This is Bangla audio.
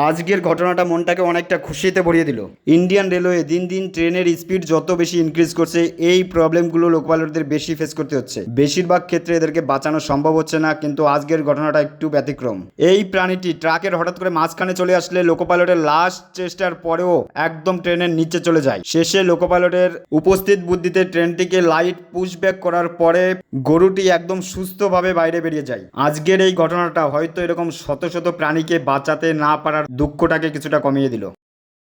আজকের ঘটনাটা মনটাকে অনেকটা খুশিতে ভরিয়ে দিল। ইন্ডিয়ান রেলওয়ে দিন দিন ট্রেনের স্পিড যত বেশি ইনক্রিজ করছে, এই প্রবলেমগুলো লোক পাইলটদের বেশি ফেস করতে হচ্ছে। বেশিরভাগ ক্ষেত্রে এদেরকে বাঁচানো সম্ভব হচ্ছে না, কিন্তু আজকের ঘটনাটা একটু ব্যতিক্রম। এই প্রাণীটি ট্রাকের হঠাৎ করে মাঝখানে চলে আসলে লোকো পাইলটের লাস্ট চেষ্টার পরেও একদম ট্রেনের নিচে চলে যায়। শেষে লোকো পাইলটের উপস্থিত বুদ্ধিতে ট্রেনটিকে লাইট পুশব্যাক করার পরে গরুটি একদম সুস্থভাবে বাইরে বেরিয়ে যায়। আজকের এই ঘটনাটা হয়তো এরকম শত শত প্রাণীকে বাঁচাতে না পারার দুঃখটাকে কিছুটা কমিয়ে দিল।